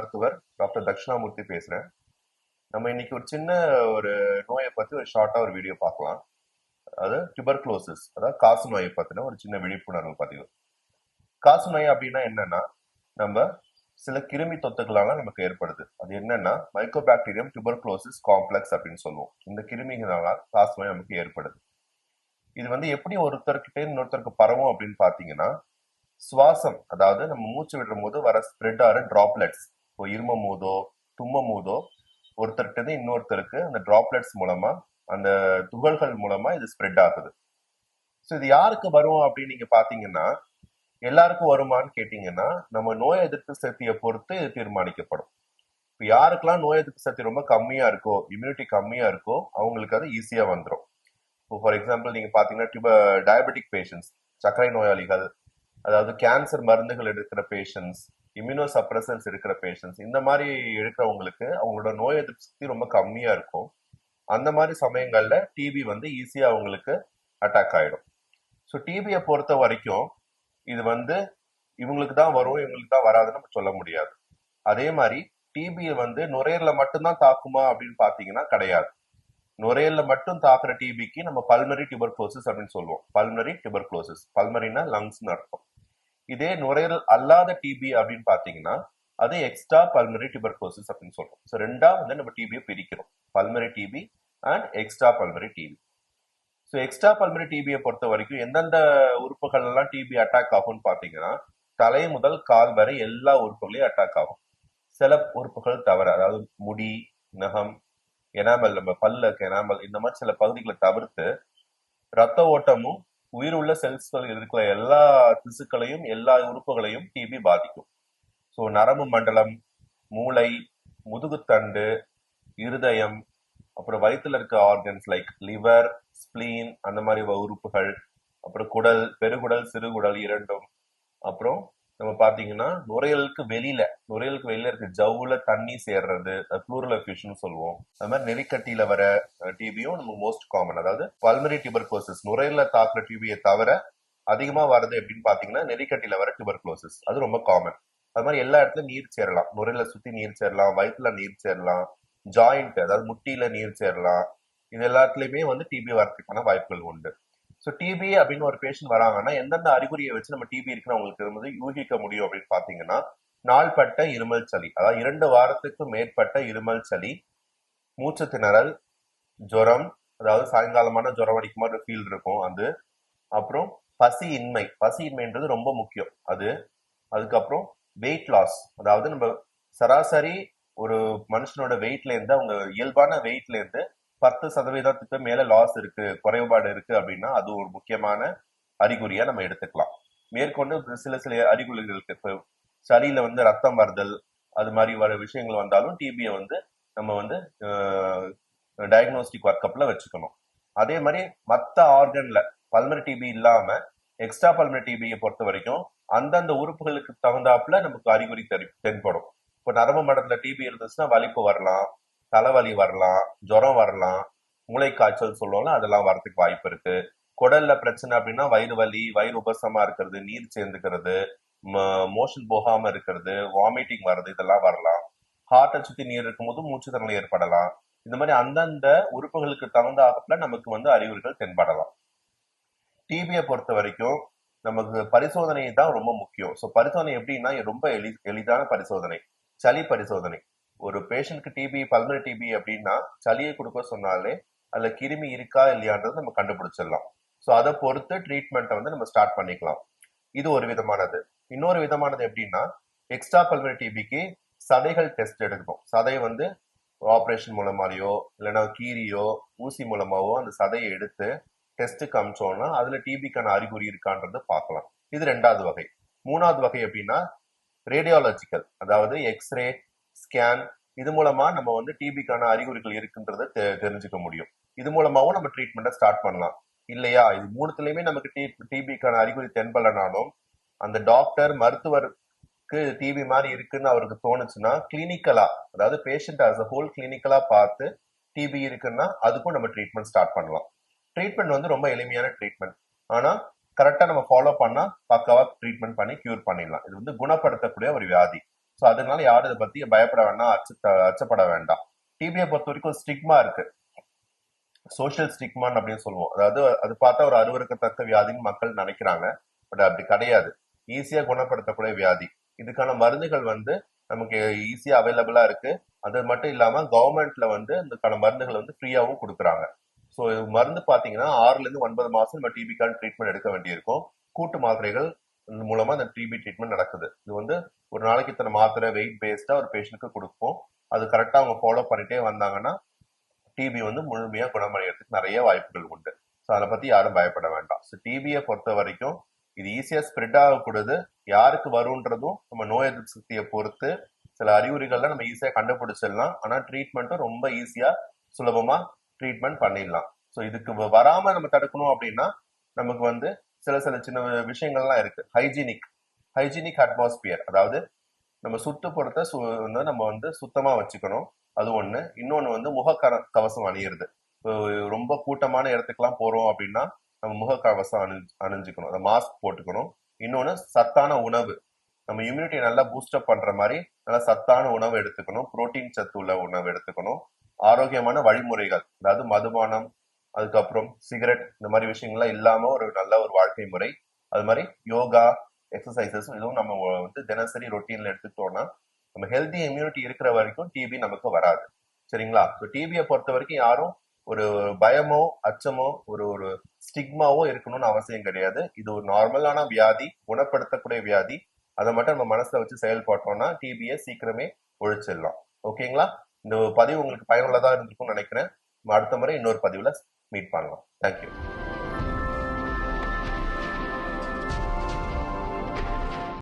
மருத்துவர் டாக்டர் தட்சிணாமூர்த்தி பேசுறேன். நம்ம இன்னைக்கு ஒரு சின்ன ஒரு நோயை பத்தி ஒரு ஷார்ட்டா ஒரு வீடியோ பார்க்கலாம். அது டியூபர்குலோசிஸ், அதாவது காசு நோயை பத்தின ஒரு சின்ன விழிப்புணர்வு பதிவு. காசு நோய் அப்படின்னா என்னன்னா, நம்ம சில கிருமி தொத்துக்களால நமக்கு ஏற்படுது. அது என்னன்னா மைக்கோபாக்டீரியம் டியூபர்குலோசிஸ் காம்ப்ளெக்ஸ் அப்படின்னு சொல்லுவோம். இந்த கிருமிகளால காசு நோய் நமக்கு ஏற்படுது. இது எப்படி ஒருத்தர்கிட்ட இன்னொருத்தருக்கு பரவும் அப்படின்னு பாத்தீங்கன்னா, சுவாசம், அதாவது நம்ம மூச்சு விடுற போது வர ஸ்ப்ரெட் ஆகிற டிராப்லெட்ஸ், இப்போ இருமும் போதோ தும்மும் போதோ ஒருத்தர்கிட்ட இன்னொருத்தருக்கு அந்த டிராப்லெட்ஸ் மூலமா, அந்த துகள்கள் மூலமா இது ஸ்ப்ரெட் ஆகுது. ஸோ இது யாருக்கு வரும் அப்படின்னு நீங்க பாத்தீங்கன்னா, எல்லாருக்கும் வருமானு கேட்டீங்கன்னா நம்ம நோய் எதிர்ப்பு சக்தியை பொறுத்து இது தீர்மானிக்கப்படும். இப்போ யாருக்கெல்லாம் நோய் எதிர்ப்பு சக்தி ரொம்ப கம்மியா இருக்கோ, இம்யூனிட்டி கம்மியா இருக்கோ, அவங்களுக்கு அது ஈஸியா வந்துடும். இப்போ ஃபார் எக்ஸாம்பிள் நீங்க பாத்தீங்கன்னா டயபெட்டிக் பேஷண்ட்ஸ், சர்க்கரை நோயாளிகள், அதாவது கேன்சர் மருந்துகள் எடுக்கிற பேஷண்ட்ஸ், இம்யூனோ சப்ரசன்ஸ் இருக்கிற பேஷண்ட்ஸ், இந்த மாதிரி இருக்கிறவங்களுக்கு அவங்களோட நோய் எதிர்ப்பு சக்தி ரொம்ப கம்மியா இருக்கும். அந்த மாதிரி சமயங்கள்ல டிபி ஈஸியா அவங்களுக்கு அட்டாக் ஆயிடும். ஸோ டிபியை பொறுத்த வரைக்கும் இது இவங்களுக்கு தான் வரும், இவங்களுக்கு தான் வராதுன்னு நம்ம சொல்ல முடியாது. அதே மாதிரி டிபியை நுரையீரல மட்டும்தான் தாக்குமா அப்படின்னு பாத்தீங்கன்னா கிடையாது. நுரையீரல மட்டும் தாக்குற டிபிக்கு நம்ம பல்மரி டியூபர்குலோசிஸ் அப்படின்னு சொல்லுவோம். பல்மரி டியூபர்குலோசிஸ், பல்மரினா லங்ஸ்னு அர்த்தம். இதே நுரையீரல் அல்லாத டிபி அப்படின்னு பாத்தீங்கன்னா அது எக்ஸ்ட்ரா பல்மரி டியூபர்குலோசிஸ் அப்படின்னு சொல்றோம். ஸோ ரெண்டா நம்ம டிபியை பிரிக்கிறோம், pulmonary TB and extra pulmonary TB. So extra pulmonary டிபியை பொறுத்த வரைக்கும் எந்தெந்த உறுப்புகள் எல்லாம் டிபி அட்டாக் ஆகும்னு பாத்தீங்கன்னா, தலை முதல் கால் வரை எல்லா உறுப்புகளையும் அட்டாக் ஆகும். சில உறுப்புகள் தவிர, அதாவது முடி, நகம், எனாமல், நம்ம பல்ல எனாமல், இந்த மாதிரி சில பகுதிகளை தவிர்த்து ரத்த ஓட்டமும் உயிர் உள்ள செல்ஸ்கள் இருக்கிற எல்லா திசுக்களையும் எல்லா உறுப்புகளையும் டிபி பாதிக்கும். ஸோ நரம்பு மண்டலம், மூளை, முதுகுத்தண்டு, இருதயம், அப்புறம் வயிற்றுல இருக்க ஆர்கன்ஸ் லைக் லிவர், ஸ்பிளீன், அந்த மாதிரி உறுப்புகள், அப்புறம் குடல், பெருகுடல், சிறுகுடல் இரண்டும், அப்புறம் நம்ம பாத்தீங்கன்னா நுரையீரலுக்கு வெளியில இருக்க ஜவ்வுல தண்ணி சேர்றது, ப்ளூரல் எஃப்யூஷன் சொல்லுவோம். அது மாதிரி நெறிக்கட்டியில வர டிபியும் நமக்கு மோஸ்ட் காமன். அதாவது பல்மரி டியூபர்குலோசிஸ் நுரையீரல தாக்குற டிபியை தவிர அதிகமா வருது அப்படின்னு பாத்தீங்கன்னா நெறிக்கட்டியில வர டியூபர்குலோசிஸ், அது ரொம்ப காமன். அது மாதிரி எல்லா இடத்துலயும் நீர் சேரலாம், நுரையில சுத்தி நீர் சேரலாம், வயிற்றுல நீர் சேரலாம், ஜாயிண்ட், அதாவது முட்டியில நீர் சேரலாம். இது எல்லாத்துலயுமே டிபி வரதுக்கான வாய்ப்புகள் உண்டு. ஸோ டிபி அப்படின்னு ஒரு பேஷண்ட் வராங்கன்னா எந்தெந்த அறிகுறியை வச்சு நம்ம டிபி இருக்குன்னு அவங்களுக்கு யூகிக்க முடியும் அப்படின்னு பாத்தீங்கன்னா, நாள்பட்ட இருமல் சளி, அதாவது 2 வாரத்துக்கு மேற்பட்ட இருமல் சளி, மூச்சு திணறல், ஜுரம், அதாவது சாயங்காலமான ஜுரம் அடிக்கும் மாதிரி ஃபீல் இருக்கும் அது, அப்புறம் பசியின்மைன்றது ரொம்ப முக்கியம் அது. அதுக்கப்புறம் வெயிட் லாஸ், அதாவது நம்ம சராசரி ஒரு மனுஷனோட வெயிட்ல இருந்து, அவங்க இயல்பான வெயிட்ல இருந்து 10% மேல லாஸ் இருக்கு, குறைபாடு இருக்கு அப்படின்னா அது ஒரு முக்கியமான அறிகுறியா நம்ம எடுத்துக்கலாம். மேற்கொண்டு சில அறிகுறிகள் இருக்கு. இப்போ சளியில ரத்தம் வருதல், அது மாதிரி வர விஷயங்கள் வந்தாலும் டிபியை நம்ம டயக்னோஸ்டிக் ஒர்க்அப்ல வச்சுக்கணும். அதே மாதிரி மற்ற ஆர்கன்ல பல்மரி டிபி இல்லாம எக்ஸ்ட்ரா பல்மரி டிபியை பொறுத்த வரைக்கும் அந்தந்த உறுப்புகளுக்கு தகுந்தாப்புல நமக்கு அறிகுறி தென்படும். இப்போ நரம்பு மண்டலத்துல டிபி இருந்துச்சுன்னா வலிப்பு வரலாம், தலைவலி வரலாம், ஜுரம் வரலாம், மூளை காய்ச்சல் சொல்லுவோம்ல, அதெல்லாம் வரதுக்கு வாய்ப்பு இருக்கு. குடல்ல பிரச்சனை அப்படின்னா வயிறு வலி, வயிறு உபசமா இருக்கிறது, நீர் சேர்ந்துக்கிறது, மோஷன் போகாம இருக்கிறது, வாமிட்டிங் வர்றது, இதெல்லாம் வரலாம். ஹார்ட்டை சுத்தி நீர் இருக்கும்போது மூச்சு திணறல் ஏற்படலாம். இந்த மாதிரி அந்தந்த உறுப்புகளுக்கு தகுந்தாப்புல நமக்கு அறிகுறிகள் தென்படலாம். டிபியை பொறுத்த வரைக்கும் நமக்கு பரிசோதனை தான் ரொம்ப முக்கியம். ஸோ பரிசோதனை எப்படின்னா ரொம்ப எளிதான பரிசோதனை, சளி பரிசோதனை. ஒரு பேஷண்ட்க்கு டிபி, பல்மரி டிபி அப்படின்னா சளியை கொடுக்க சொன்னாலே அதுல கிருமி இருக்கா இல்லையான்றது நம்ம கண்டுபிடிச்சிடலாம். ஸோ அதை பொறுத்து ட்ரீட்மெண்ட்டை நம்ம ஸ்டார்ட் பண்ணிக்கலாம். இது ஒரு விதமானது. இன்னொரு விதமானது எப்படின்னா, எக்ஸ்ட்ரா பல்மரி டிபிக்கு சதைகள் டெஸ்ட் எடுக்கணும். சதை ஆப்ரேஷன் மூலமாரியோ இல்லைன்னா கீரியோ ஊசி மூலமாவோ அந்த சதையை எடுத்து டெஸ்ட்டுக்கு அமிச்சோம்னா அதுல டிபிக்கான அறிகுறி இருக்கான்றத பார்க்கலாம். இது 2வது வகை. 3வது வகை எப்படின்னா ரேடியாலஜிக்கல், அதாவது எக்ஸ்ரே, ஸ்கேன், இது மூலமா நம்ம டிபிக்கான அறிகுறிகள் இருக்குன்றத தெரிஞ்சுக்க முடியும். இது மூலமாவும் நம்ம ட்ரீட்மெண்ட்டை ஸ்டார்ட் பண்ணலாம். இல்லையா, இது 3த்துலயுமே நமக்கு டிபிக்கான அறிகுறி தென்படனாலும் அந்த டாக்டர், மருத்துவருக்கு டிபி மாதிரி இருக்குன்னு அவருக்கு தோணுச்சுன்னா கிளினிக்கலா, அதாவது பேஷண்ட் ஆஸ் அ ஹோல் கிளினிக்கலா பார்த்து டிபி இருக்குன்னா அதுக்கும் நம்ம ட்ரீட்மெண்ட் ஸ்டார்ட் பண்ணலாம். ட்ரீட்மெண்ட் ரொம்ப எளிமையான ட்ரீட்மெண்ட், ஆனா கரெக்டா நம்ம ஃபாலோ பண்ணா பக்காவா ட்ரீட்மெண்ட் பண்ணி கியூர் பண்ணிடலாம். இது குணப்படுத்தக்கூடிய ஒரு வியாதி. ஸோ அதனால யாரும் இதை பத்தி பயப்பட வேண்டாம், அச்சப்பட வேண்டாம். டிபியை பொறுத்த வரைக்கும் ஒரு ஸ்டிக்மா இருக்கு, சோஷியல் ஸ்டிக்மான் அப்படின்னு சொல்லுவோம். அதாவது அது பார்த்தா ஒரு அருவருக்கத்தக்க வியாதின்னு மக்கள் நினைக்கிறாங்க. பட் அப்படி கிடையாது. ஈஸியா குணப்படுத்தக்கூடிய வியாதி. இதுக்கான மருந்துகள் வந்து நமக்கு ஈஸியா அவைலபிளா இருக்கு. அது மட்டும் இல்லாம கவர்மெண்ட்ல வந்து இதுக்கான மருந்துகள் வந்து ஃப்ரீயாவும் கொடுக்குறாங்க. ஸோ மருந்து பாத்தீங்கன்னா 6ல இருந்து 9 மாசம் நம்ம டிபிக்கான ட்ரீட்மெண்ட் எடுக்க வேண்டியிருக்கும். கூட்டு மாத்திரைகள் மூலமா அந்த டிபி ட்ரீட்மெண்ட் நடக்குது. இது வந்து ஒரு நாளைக்கு இத்தனை மாத்திரை வெயிட் பேஸ்டா ஒரு பேஷண்ட்க்கு கொடுப்போம். அது கரெக்டா அவங்க ஃபாலோ பண்ணிட்டே வந்தாங்கன்னா டிபி வந்து முழுமையா குணமடைகிறதுக்கு நிறைய வாய்ப்புகள் உண்டு. ஸோ அதை பத்தி யாரும் பயப்பட வேண்டாம். ஸோ டிபியை பொறுத்த வரைக்கும் இது ஈஸியா ஸ்ப்ரெட் ஆகக்கூடாது. யாருக்கு வரும்ன்றதும் நம்ம நோய் எதிர்ப்பு சக்தியை பொறுத்து சில அறிகுறிகள்லாம் நம்ம ஈஸியா கண்டுபிடிச்சிடலாம். ஆனா ட்ரீட்மெண்ட்டும் ரொம்ப ஈஸியா சுலபமா ட்ரீட்மெண்ட் பண்ணிடலாம். ஸோ இதுக்கு வராம நம்ம தடுக்கணும் அப்படின்னா நமக்கு வந்து சில சில சின்ன விஷயங்கள்லாம் இருக்கு. ஹைஜீனிக் அட்மாஸ்பியர், அதாவது நம்ம சுற்றுப்புறத்தை நம்ம வந்து சுத்தமா வச்சுக்கணும். அது ஒண்ணு. இன்னொன்னு வந்து கவசம் அணியிறது. ரொம்ப கூட்டமான இடத்துக்குலாம் போறோம் அப்படின்னா நம்ம முகக்கவசம் அணிஞ்சுக்கணும், அந்த மாஸ்க் போட்டுக்கணும். இன்னொன்னு சத்தான உணவு, நம்ம இம்யூனிட்டி நல்லா பூஸ்டப் பண்ற மாதிரி நல்லா சத்தான உணவு எடுத்துக்கணும். புரோட்டீன் சத்து உள்ள உணவு எடுத்துக்கணும். ஆரோக்கியமான வழிமுறைகள், அதாவது மதுபானம், அதுக்கப்புறம் சிகரெட், இந்த மாதிரி விஷயங்கள்லாம் இல்லாம ஒரு நல்ல ஒரு வாழ்க்கை முறை. அது மாதிரி யோகா, எக்ஸசைசஸ் இதுவும் நம்ம வந்து தினசரி ரொட்டீன்ல எடுத்துக்கிட்டோம்னா நம்ம ஹெல்தி இம்யூனிட்டி இருக்கிற வரைக்கும் டிபி நமக்கு வராது. சரிங்களா? ஸோ டிபியை பொறுத்த வரைக்கும் யாரும் ஒரு பயமோ அச்சமோ ஒரு ஒரு ஸ்டிக்மாவோ இருக்கணும்னு அவசியம் கிடையாது. இது ஒரு நார்மலான வியாதி, குணப்படுத்தக்கூடிய வியாதி. அதை மட்டும் நம்ம மனசுல வச்சு செயல்பட்டோம்னா டிபியை சீக்கிரமே ஒழிச்சிடலாம். ஓகேங்களா? இந்த பதிவு உங்களுக்கு பயனுள்ளதா இருந்திருக்கும்னு நினைக்கிறேன். அடுத்த முறை இன்னொரு பதிவுல மீட் பண்ணலாம். தேங்க்யூ.